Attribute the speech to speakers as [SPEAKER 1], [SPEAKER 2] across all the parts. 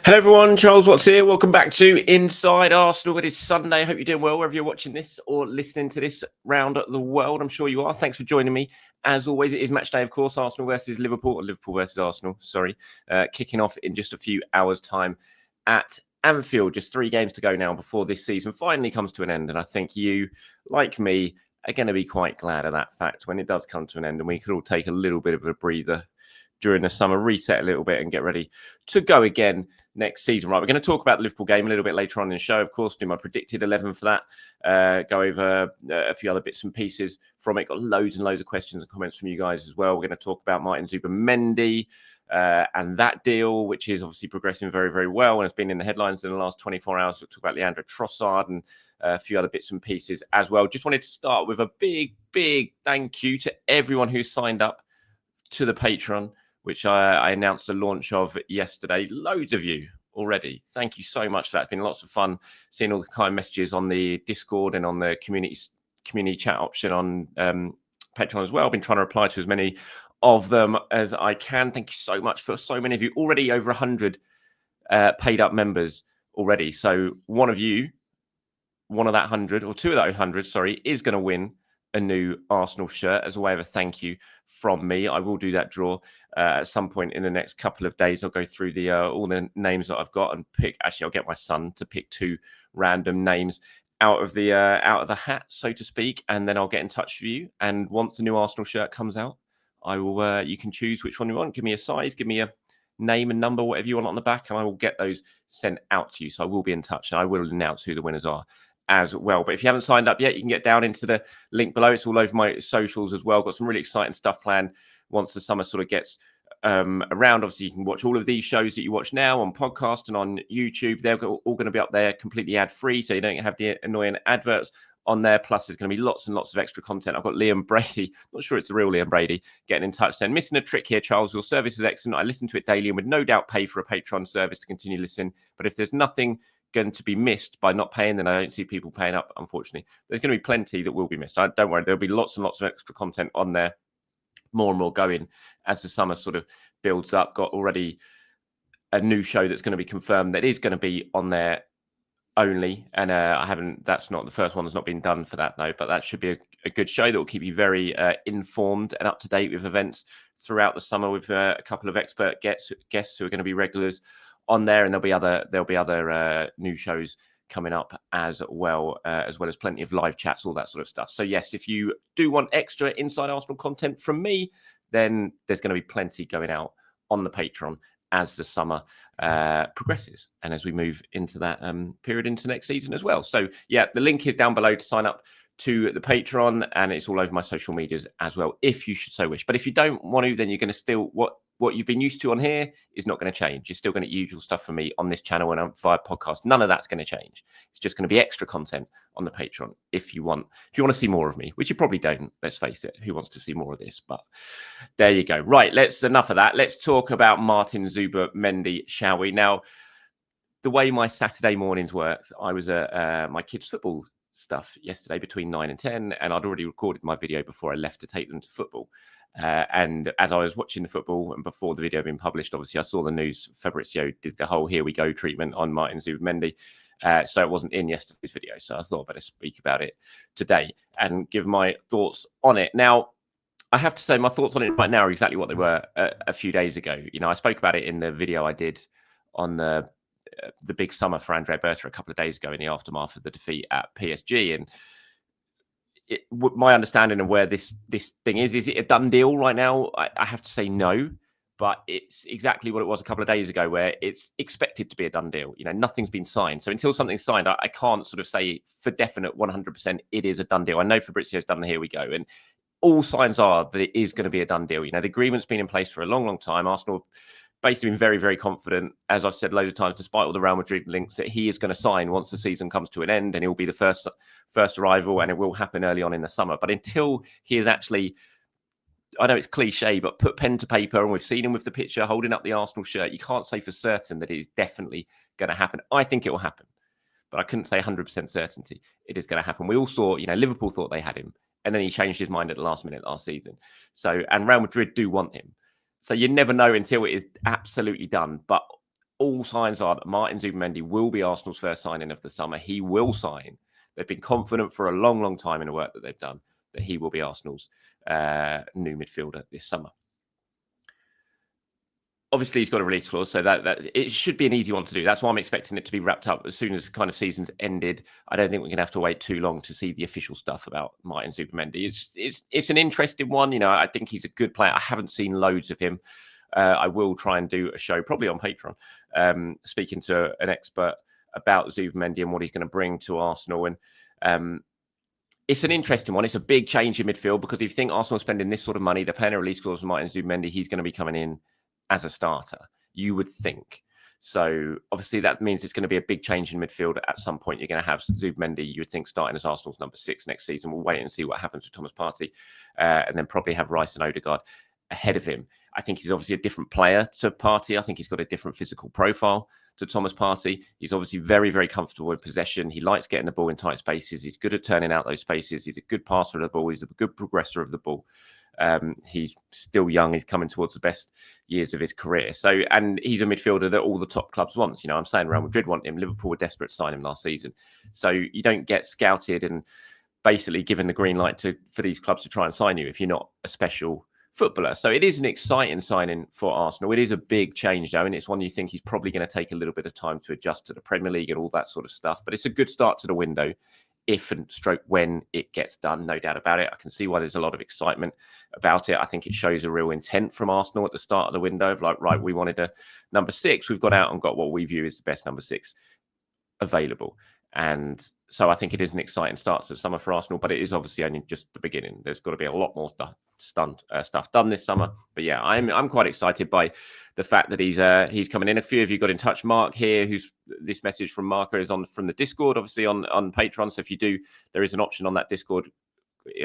[SPEAKER 1] Hello everyone, Charles Watts here. Welcome back to Inside Arsenal. It is Sunday. I hope you're doing well wherever you're watching this or listening to this round the world. I'm sure you are. Thanks for joining me. As always, it is match day, of course. Arsenal versus Liverpool, or Liverpool versus Arsenal, sorry. Kicking off in just a few hours' time at Anfield. Just 3 games to go now before this season finally comes to an end. And I think you, like me, are going to be quite glad of that fact when it does come to an end. And we could all take a little bit of a breather during the summer, reset a little bit and get ready to go again next season. Right, we're going to talk about the Liverpool game a little bit later on in the show, of course, do my predicted 11 for that, go over a few other bits and pieces from it. Got loads and loads of questions and comments from you guys as well. We're going to talk about Martin Zubimendi and that deal, which is obviously progressing very, very well and has been in the headlines in the last 24 hours. We'll talk about Leandro Trossard and a few other bits and pieces as well. Just wanted to start with a big, big thank you to everyone who signed up to the Patreon, which I announced the launch of yesterday. Loads of you already. Thank you so much for that. It's been lots of fun seeing all the kind messages on the Discord and on the community chat option on Patreon as well. I've been trying to reply to as many of them as I can. Thank you so much for so many of you. Already over 100 paid up members already. So one of that 100 or 2 of that 100, sorry, is going to win a new Arsenal shirt as a way of a thank you from me. I will do that draw at some point in the next couple of days. I'll go through the all the names that I've got and pick. Actually, I'll get my son to pick 2 random names out of the hat, so to speak, and then I'll get in touch with you. And once the new Arsenal shirt comes out, I will. You can choose which one you want. Give me a size, give me a name and number, whatever you want on the back, and I will get those sent out to you. So I will be in touch, and I will announce who the winners are as well. But if you haven't signed up yet, you can get down into the link below. It's all over my socials as well. Got some really exciting stuff planned once the summer sort of gets around. Obviously, you can watch all of these shows that you watch now on podcast and on YouTube. They're all going to be up there completely ad-free, so you don't have the annoying adverts on there. Plus, there's going to be lots and lots of extra content. I've got Liam Brady, not sure it's the real Liam Brady, getting in touch saying, missing a trick here, Charles. Your service is excellent. I listen to it daily and would no doubt pay for a Patreon service to continue listening. But if there's nothing going to be missed by not paying, then I don't see people paying up, unfortunately. There's going to be plenty that will be missed. Don't worry, there'll be lots and lots of extra content on there, more and more going as the summer sort of builds up. Got already a new show that's going to be confirmed that is going to be on there only, and that's not the first one that's not been done for that, no, but that should be a good show that will keep you very informed and up to date with events throughout the summer, with a couple of expert guests who are going to be regulars on there, and there'll be other new shows coming up as well as plenty of live chats, all that sort of stuff. So yes, if you do want extra Inside Arsenal content from me, then there's going to be plenty going out on the Patreon as the summer progresses and as we move into that period into next season as well. So yeah, the link is down below to sign up to the Patreon, and it's all over my social medias as well, if you should so wish. But if you don't want to, then you're going to still, what you've been used to on here is not going to change. You're still going to get usual stuff from me on this channel and via podcast. None of that's going to change. It's just going to be extra content on the Patreon if you want to see more of me, which you probably don't, let's face it. Who wants to see more of this? But there you go. Right, enough of that. Let's talk about Martin Zubimendi, shall we? Now, the way my Saturday mornings worked, I was at my kids' football stuff yesterday between 9 and 10, and I'd already recorded my video before I left to take them to football. And as I was watching the football and before the video had been published, obviously I saw the news. Fabrizio did the whole "here we go" treatment on Martin Zubimendi, so it wasn't in yesterday's video. So I thought I'd better speak about it today and give my thoughts on it. Now, I have to say my thoughts on it right now are exactly what they were a few days ago. You know, I spoke about it in the video I did on the big summer for Andrea Berta a couple of days ago in the aftermath of the defeat at PSG, and my understanding of where this thing is it a done deal right now? I have to say no, but it's exactly what it was a couple of days ago, where it's expected to be a done deal. You know, nothing's been signed. So until something's signed, I can't sort of say for definite 100% it is a done deal. I know Fabrizio's done the "here we go," and all signs are that it is going to be a done deal. You know, the agreement's been in place for a long, long time. Arsenal basically been very, very confident, as I've said loads of times, despite all the Real Madrid links, that he is going to sign once the season comes to an end, and he'll be the first arrival, and it will happen early on in the summer. But until he is actually, I know it's cliche, but put pen to paper, and we've seen him with the picture holding up the Arsenal shirt, you can't say for certain that it is definitely going to happen. I think it will happen, but I couldn't say 100% certainty it is going to happen. We all saw, you know, Liverpool thought they had him, and then he changed his mind at the last minute last season. So, and Real Madrid do want him. So you never know until it is absolutely done. But all signs are that Martin Zubimendi will be Arsenal's first signing of the summer. He will sign. They've been confident for a long, long time in the work that they've done that he will be Arsenal's new midfielder this summer. Obviously, he's got a release clause, so that it should be an easy one to do. That's why I'm expecting it to be wrapped up as soon as the kind of season's ended. I don't think we're going to have to wait too long to see the official stuff about Martin Zubimendi. It's an interesting one. I think he's a good player. I haven't seen loads of him. I will try and do a show, probably on Patreon, speaking to an expert about Zubimendi and what he's going to bring to Arsenal. And it's an interesting one. It's a big change in midfield because if you think Arsenal are spending this sort of money, they're paying a release clause for Martin Zubimendi, he's going to be coming in as a starter, you would think. So obviously that means it's going to be a big change in midfield. At some point, you're going to have Zubimendi, you would think, starting as Arsenal's number 6 next season. We'll wait and see what happens with Thomas Partey, and then probably have Rice and Odegaard ahead of him. I think he's obviously a different player to Partey. I think he's got a different physical profile to Thomas Partey. He's obviously very, very comfortable with possession. He likes getting the ball in tight spaces. He's good at turning out those spaces. He's a good passer of the ball. He's a good progressor of the ball. He's still young. He's coming towards the best years of his career. So, and he's a midfielder that all the top clubs want. I'm saying Real Madrid want him. Liverpool were desperate to sign him last season. So you don't get scouted and basically given the green light for these clubs to try and sign you if you're not a special footballer. So it is an exciting signing for Arsenal. It is a big change though, and it's one you think he's probably going to take a little bit of time to adjust to the Premier League and all that sort of stuff. But it's a good start to the window. If and stroke when it gets done, no doubt about it. I can see why there's a lot of excitement about it. I think it shows a real intent from Arsenal at the start of the window of like, right, we wanted a number 6. We've got out and got what we view as the best number 6 available. And so I think it is an exciting start to the summer for Arsenal, but it is obviously only just the beginning. There's got to be a lot more stuff done this summer. But yeah, I'm quite excited by the fact that he's coming in. A few of you got in touch. Mark here, who's this message from Mark is from the Discord, obviously on Patreon. So if you do, there is an option on that Discord,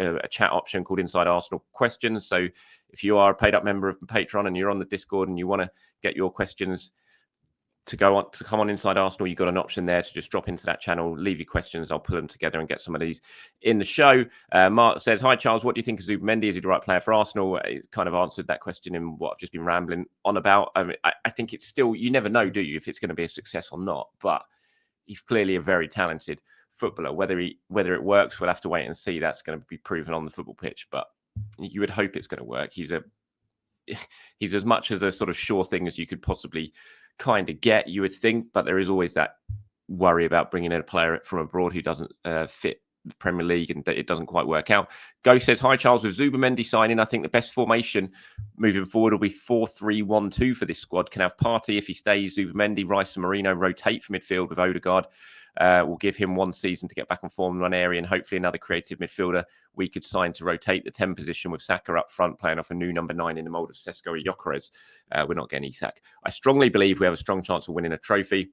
[SPEAKER 1] a chat option called Inside Arsenal Questions. So if you are a paid up member of Patreon and you're on the Discord and you want to get your questions to come on Inside Arsenal, you've got an option there to just drop into that channel, leave your questions. I'll put them together and get some of these in the show. Mark says, hi, Charles. What do you think of Zubimendi? Is he the right player for Arsenal? He's kind of answered that question in what I've just been rambling on about. I think it's still, you never know, do you, if it's going to be a success or not. But he's clearly a very talented footballer. Whether it works, we'll have to wait and see. That's going to be proven on the football pitch. But you would hope it's going to work. He's as much as a sort of sure thing as you could possibly kind of get, you would think, but there is always that worry about bringing in a player from abroad who doesn't fit the Premier League and it doesn't quite work out. Go says, hi, Charles. With Zubimendi signing, I think the best formation moving forward will be 4-3-1-2 for this squad. Can have Partey if he stays. Zubimendi, Rice and Marino rotate for midfield with Odegaard. We'll give him one season to get back on form in one area and hopefully another creative midfielder we could sign to rotate the 10 position with Saka up front playing off a new number 9 in the mould of Sesko or Gyökeres. We're not getting Isak. I strongly believe we have a strong chance of winning a trophy.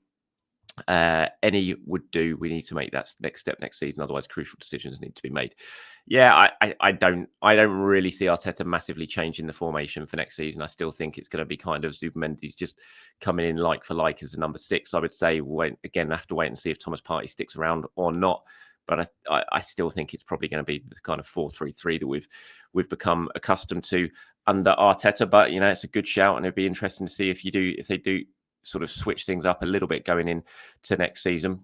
[SPEAKER 1] Any would do. We need to make that next step next season. Otherwise, crucial decisions need to be made. Yeah, I don't really see Arteta massively changing the formation for next season. I still think it's going to be kind of Zubimendi's just coming in like for like as a number 6. I would say we'll have to wait and see if Thomas Partey sticks around or not. But I still think it's probably going to be the kind of 4-3-3 that we've become accustomed to under Arteta. But it's a good shout, and it'd be interesting to see if they do sort of switch things up a little bit going into next season.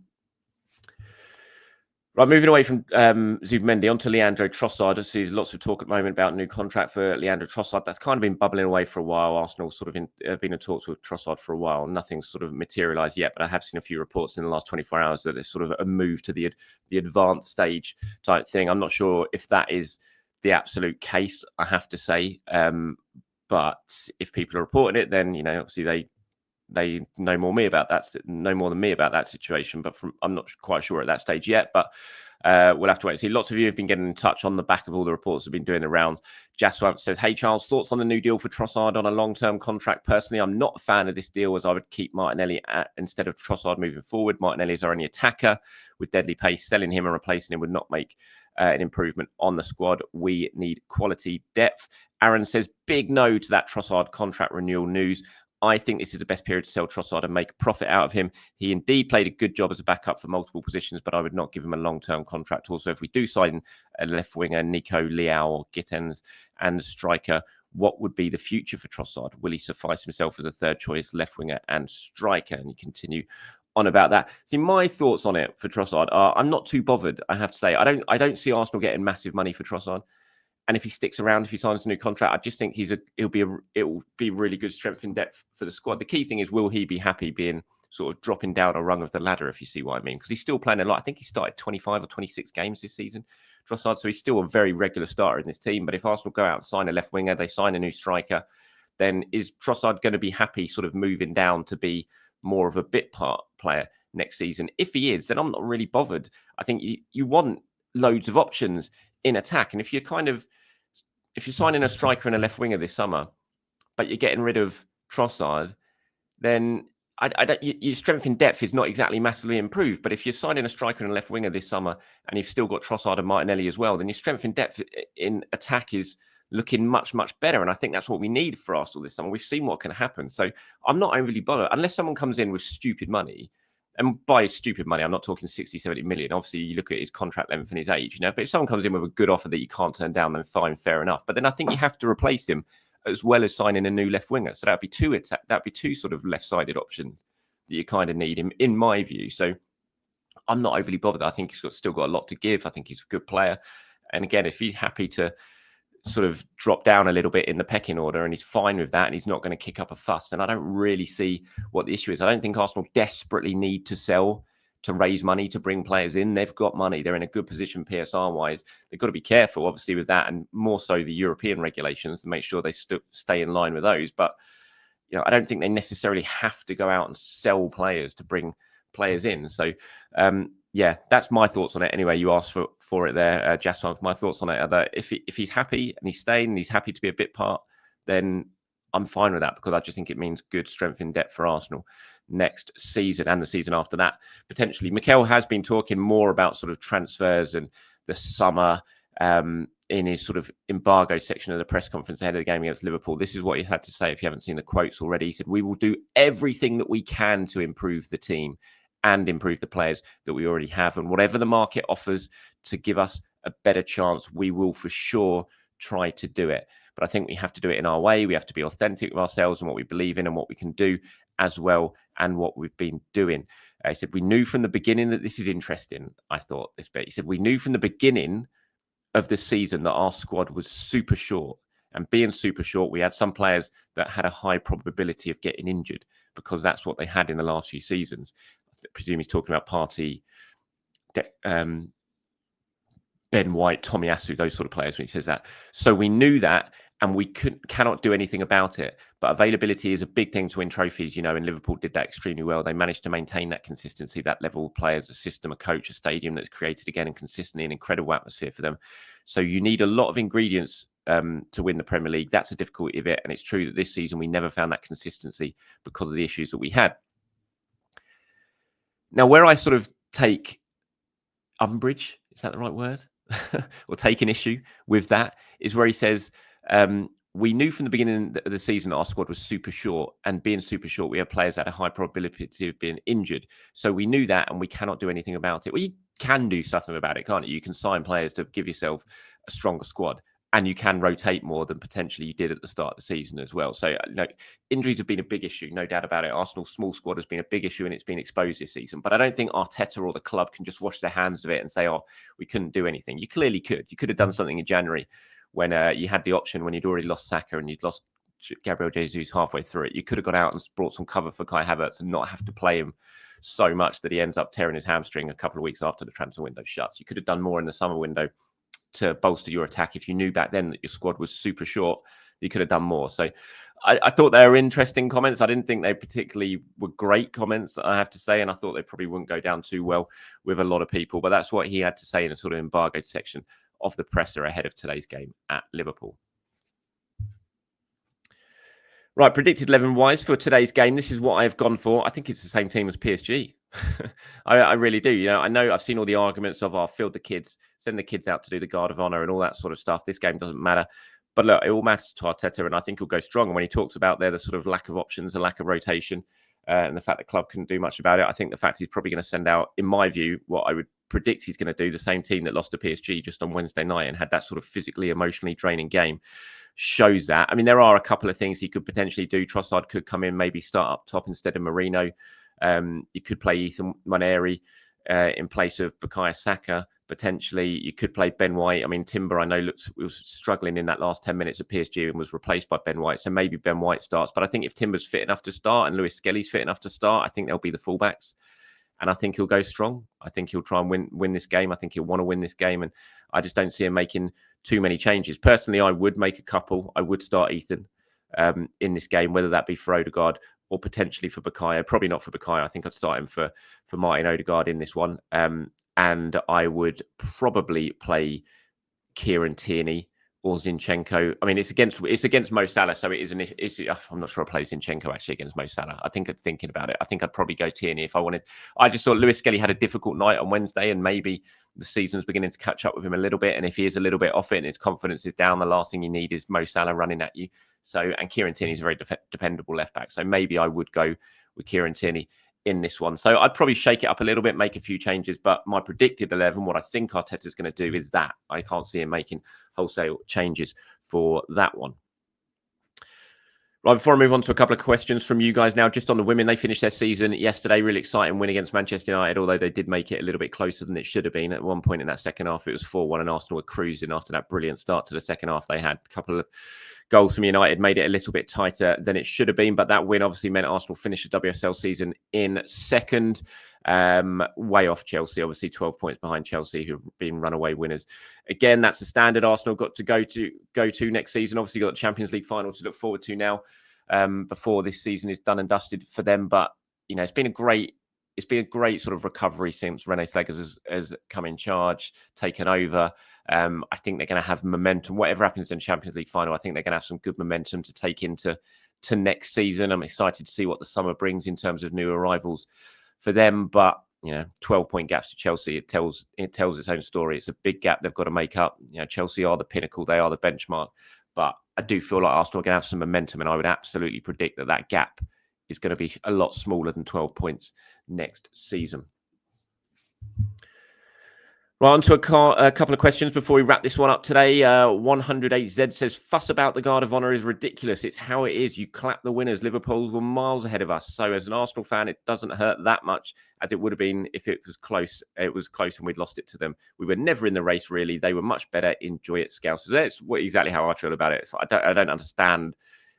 [SPEAKER 1] Right, moving away from Zubimendi onto Leandro Trossard. I see lots of talk at the moment about a new contract for Leandro Trossard. That's kind of been bubbling away for a while. Arsenal sort of have been in talks with Trossard for a while. Nothing's sort of materialised yet, but I have seen a few reports in the last 24 hours that there's sort of a move to the advanced stage type thing. I'm not sure if that is the absolute case, I have to say. But if people are reporting it, then, obviously they know more than me about that situation, but I'm not quite sure at that stage yet, but we'll have to wait and see. Lots of you have been getting in touch on the back of all the reports that have been doing the rounds. Jaswant says, hey, Charles, thoughts on the new deal for Trossard on a long-term contract? Personally, I'm not a fan of this deal, as I would keep Martinelli instead of Trossard moving forward. Martinelli is our only attacker with deadly pace. Selling him and replacing him would not make an improvement on the squad. We need quality depth. Aaron says, big no to that Trossard contract renewal news. I think this is the best period to sell Trossard and make a profit out of him. He indeed played a good job as a backup for multiple positions, but I would not give him a long-term contract. Also, if we do sign a left winger, Nico, Leao, or Gittens, and striker, what would be the future for Trossard? Will he suffice himself as a third choice left winger and striker? And you continue on about that. See, my thoughts on it for Trossard are I'm not too bothered, I have to say. I don't see Arsenal getting massive money for Trossard. And if he sticks around, if he signs a new contract, I just think it'll be really good strength in depth for the squad. The key thing is, will he be happy being sort of dropping down a rung of the ladder, if you see what I mean? Because he's still playing a lot. I think he started 25 or 26 games this season, Trossard. So he's still a very regular starter in this team. But if Arsenal go out and sign a left winger, they sign a new striker, then is Trossard going to be happy sort of moving down to be more of a bit part player next season? If he is, then I'm not really bothered. I think you want loads of options in attack. And if you're signing a striker and a left winger this summer, but you're getting rid of Trossard, then your strength in depth is not exactly massively improved. But if you're signing a striker and a left winger this summer and you've still got Trossard and Martinelli as well, then your strength in depth in attack is looking much, much better. And I think that's what we need for Arsenal this summer. We've seen what can happen. So I'm not overly bothered unless someone comes in with stupid money. And by stupid money, I'm not talking 60, 70 million. Obviously, you look at his contract length and his age, But if someone comes in with a good offer that you can't turn down, then fine, fair enough. But then I think you have to replace him as well as signing a new left winger. So that'd be two sort of left-sided options that you kind of need in my view. So I'm not overly bothered. I think he's still got a lot to give. I think he's a good player. And again, if he's happy to sort of drop down a little bit in the pecking order and he's fine with that and he's not going to kick up a fuss, then I don't really see what the issue is. I don't think Arsenal desperately need to sell to raise money to bring players in. They've got money. They're in a good position PSR-wise. They've got to be careful, obviously, with that, and more so the European regulations to make sure they stay in line with those. But I don't think they necessarily have to go out and sell players to bring players in. So, that's my thoughts on it. Anyway, you asked for it there, Jasper. My thoughts on it are that if he's happy and he's staying and he's happy to be a bit part, then I'm fine with that because I just think it means good strength in depth for Arsenal next season and the season after that, potentially. Mikel has been talking more about sort of transfers and the summer in his sort of embargo section of the press conference ahead of the game against Liverpool. This is what he had to say if you haven't seen the quotes already. He said, "We will do everything that we can to improve the team and improve the players that we already have. And whatever the market offers to give us a better chance, we will for sure try to do it. But I think we have to do it in our way. We have to be authentic with ourselves and what we believe in and what we can do as well and what we've been doing." He said, "We knew from the beginning," that this is interesting, I thought, this bit. He said, "We knew from the beginning of the season that our squad was super short. And being super short, we had some players that had a high probability of getting injured because that's what they had in the last few seasons." I presume he's talking about Partey, Ben White, Tomiyasu, those sort of players when he says that. "So we knew that and we cannot do anything about it. But availability is a big thing to win trophies, and Liverpool did that extremely well. They managed to maintain that consistency, that level of players, a system, a coach, a stadium that's created again and consistently an incredible atmosphere for them. So you need a lot of ingredients to win the Premier League. That's the difficulty of it. And it's true that this season we never found that consistency because of the issues that we had." Now, where I sort of take umbrage, is that the right word? Or take an issue with that is where he says, "We knew from the beginning of the season that our squad was super short, and being super short, we have players that had a high probability of being injured. So we knew that and we cannot do anything about it." Well, you can do something about it, can't you? You can sign players to give yourself a stronger squad. And you can rotate more than potentially you did at the start of the season as well. So, injuries have been a big issue, no doubt about it. Arsenal's small squad has been a big issue and it's been exposed this season. But I don't think Arteta or the club can just wash their hands of it and say, "Oh, we couldn't do anything." You clearly could. You could have done something in January when you had the option, when you'd already lost Saka and you'd lost Gabriel Jesus halfway through it. You could have gone out and brought some cover for Kai Havertz and not have to play him so much that he ends up tearing his hamstring a couple of weeks after the transfer window shuts. You could have done more in the summer window to bolster your attack. If you knew back then that your squad was super short, you could have done more. So I thought they were interesting comments. I didn't think they particularly were great comments, I have to say, and I thought they probably wouldn't go down too well with a lot of people. But that's what he had to say in a sort of embargoed section of the presser ahead of today's game at Liverpool. Right, predicted 11-wise for today's game. This is what I've gone for. I think it's the same team as PSG. I really do. I know I've seen all the arguments of, field the kids, send the kids out to do the guard of honor and all that sort of stuff. This game doesn't matter. But look, it all matters to Arteta, and I think he'll go strong. And when he talks about the sort of lack of options, a lack of rotation, and the fact the club couldn't do much about it. I think the fact he's probably going to send out, in my view, what I would predict he's going to do, the same team that lost to PSG just on Wednesday night and had that sort of physically, emotionally draining game, shows that. I mean, there are a couple of things he could potentially do. Trossard could come in, maybe start up top instead of Marino. You could play Ethan Nwaneri in place of Bukayo Saka. Potentially, you could play Ben White. I mean, Timber, I know, was struggling in that last 10 minutes of PSG and was replaced by Ben White. So maybe Ben White starts. But I think if Timber's fit enough to start and Lewis Skelly's fit enough to start, I think they'll be the fullbacks. And I think he'll go strong. I think he'll try and win this game. I think he'll want to win this game. And I just don't see him making too many changes. Personally, I would make a couple. I would start Ethan in this game, whether that be for Odegaard or potentially for Bukayo. Probably not for Bukayo. I think I'd start him for Martin Odegaard in this one. And I would probably play Kieran Tierney or Zinchenko. I mean, it's against Mo Salah, so it isn't. I'm not sure I play Zinchenko actually against Mo Salah. I think thinking about it, I think I'd probably go Tierney if I wanted. I just thought Lewis Skelly had a difficult night on Wednesday, and maybe the season's beginning to catch up with him a little bit. And if he is a little bit off it and his confidence is down, the last thing you need is Mo Salah running at you. So, and Kieran Tierney is a very dependable left back. So maybe I would go with Kieran Tierney in this one. So I'd probably shake it up a little bit, make a few changes, but my predicted 11, what I think Arteta's going to do is that. I can't see him making wholesale changes for that one. Right, before I move on to a couple of questions from you guys now, just on the women, they finished their season yesterday. Really exciting win against Manchester United, although they did make it a little bit closer than it should have been. At one point in that second half, it was 4-1 and Arsenal were cruising after that brilliant start to the second half. They had a couple of goals from United, made it a little bit tighter than it should have been. But that win obviously meant Arsenal finished the WSL season in second, way off Chelsea, obviously 12 points behind Chelsea, who've been runaway winners. Again, that's the standard Arsenal got to go to next season. Obviously got the Champions League final to look forward to now, before this season is done and dusted for them. But, you know, it's been a great sort of recovery since René Slegers has come in charge, taken over. I think they're going to have momentum. Whatever happens in the Champions League final, I think they're going to have some good momentum to take into next season. I'm excited to see what the summer brings in terms of new arrivals for them. But, you know, 12-point gaps to Chelsea, it tells its own story. It's a big gap they've got to make up. You know, Chelsea are the pinnacle. They are the benchmark. But I do feel like Arsenal are going to have some momentum, and I would absolutely predict that gap is going to be a lot smaller than 12 points next season. Right, on to a couple of questions before we wrap this one up today. 108Z says, fuss about the Guard of Honour is ridiculous. It's how it is. You clap the winners. Liverpool were miles ahead of us. So as an Arsenal fan, it doesn't hurt that much as it would have been if it was close. It was close and we'd lost it to them. We were never in the race, really. They were much better. Enjoy it, Scousers. That's exactly how I feel about it. So I don't understand.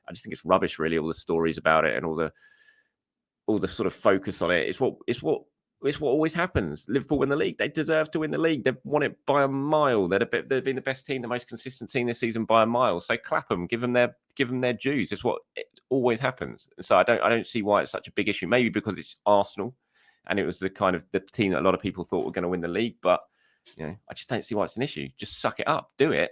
[SPEAKER 1] I just think it's rubbish, really, all the stories about it and all the sort of focus on it. It's what always happens. Liverpool win the league. They deserve to win the league. They've won it by a mile. They've been the best team, the most consistent team this season by a mile. So clap them, give them their dues. It's what it always happens. So I don't see why it's such a big issue. Maybe because it's Arsenal, and it was the team that a lot of people thought were going to win the league. But you know, I just don't see why it's an issue. Just suck it up, do it,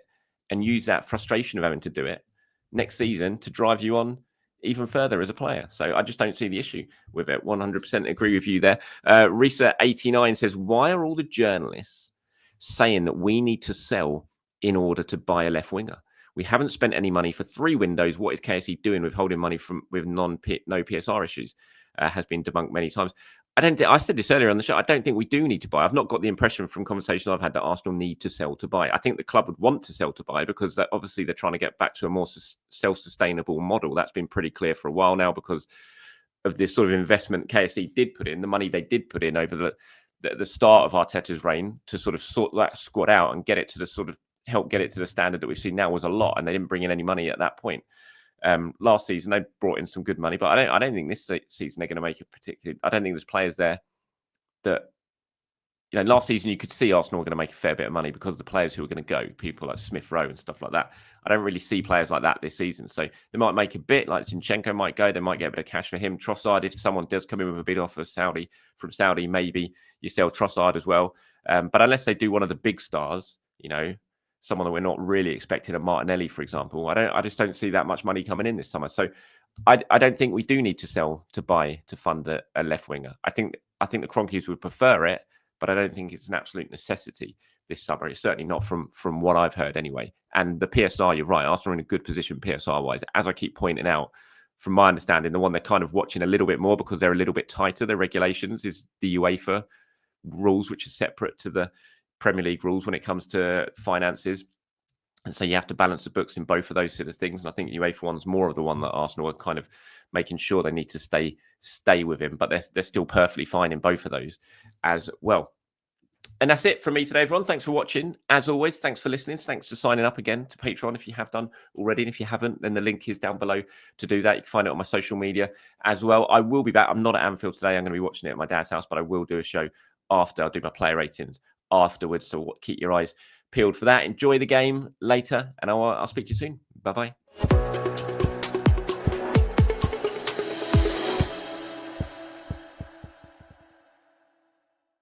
[SPEAKER 1] and use that frustration of having to do it next season to drive you on even further as a player. So I just don't see the issue with it. 100% agree with you there. Risa89 says, why are all the journalists saying that we need to sell in order to buy a left winger? We haven't spent any money for 3 windows. What is KSE doing with holding money with no PSR issues? Has been debunked many times. I said this earlier on the show. I don't think we do need to buy. I've not got the impression from conversations I've had that Arsenal need to sell to buy. I think the club would want to sell to buy because obviously they're trying to get back to a more self-sustainable model. That's been pretty clear for a while now because of this sort of investment KSE did put in, the money they did put in over the start of Arteta's reign to sort of sort that squad out and get it to the sort of help get it to the standard that we've seen now was a lot, and they didn't bring in any money at that point. Last season they brought in some good money, but I don't think this season they're going to make it particularly. I don't think there's players there that, you know, last season you could see Arsenal were going to make a fair bit of money because of the players who were going to go, people like Smith Rowe and stuff like that. I don't really see players like that this season, so they might make a bit. Like Zinchenko might go, they might get a bit of cash for him. Trossard, if someone does come in with a bid offer from Saudi, maybe you sell Trossard as well. But unless they do one of the big stars, you know, someone that we're not really expecting, a Martinelli, for example, I just don't see that much money coming in this summer. So I don't think we do need to sell to buy to fund a left winger. I think the Cronkies would prefer it, but I don't think it's an absolute necessity this summer. It's certainly not from what I've heard anyway. And the PSR, you're right, Arsenal are in a good position PSR wise. As I keep pointing out, from my understanding, the one they're kind of watching a little bit more because they're a little bit tighter, their regulations, is the UEFA rules, which are separate to the Premier League rules when it comes to finances. And so you have to balance the books in both of those sort of things. And I think UEFA one's more of the one that Arsenal are kind of making sure they need to stay with him. But they're still perfectly fine in both of those as well. And that's it from me today, everyone. Thanks for watching. As always, thanks for listening. Thanks for signing up again to Patreon if you have done already. And if you haven't, then the link is down below to do that. You can find it on my social media as well. I will be back. I'm not at Anfield today. I'm going to be watching it at my dad's house, but I will do a show after. I'll do my player ratings afterwards. So keep your eyes peeled for that. Enjoy the game later, and I'll speak to you soon. Bye-bye.